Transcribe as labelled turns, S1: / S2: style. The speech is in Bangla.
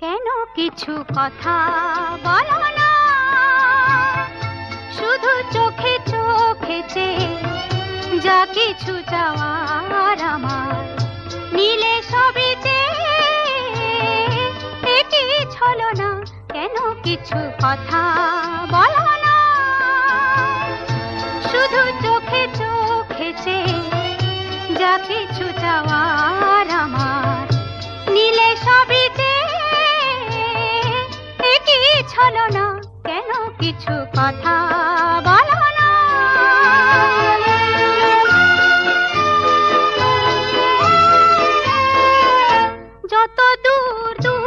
S1: কেন কিছু কথা বলো না, শুধু চোখে চোখে চেয়ে যা কিছু চাওয়ার আমার নিলে সবই চেয়ে এটি ছলনা। কেন কিছু কথা বলো না, শুধু চোখে চোখে চেয়ে যা কিছু চাওয়ার আমার নিলে সবই চেয়ে এটি ছলনা। কেন কিছু কথা বলো না। যত দূর দূর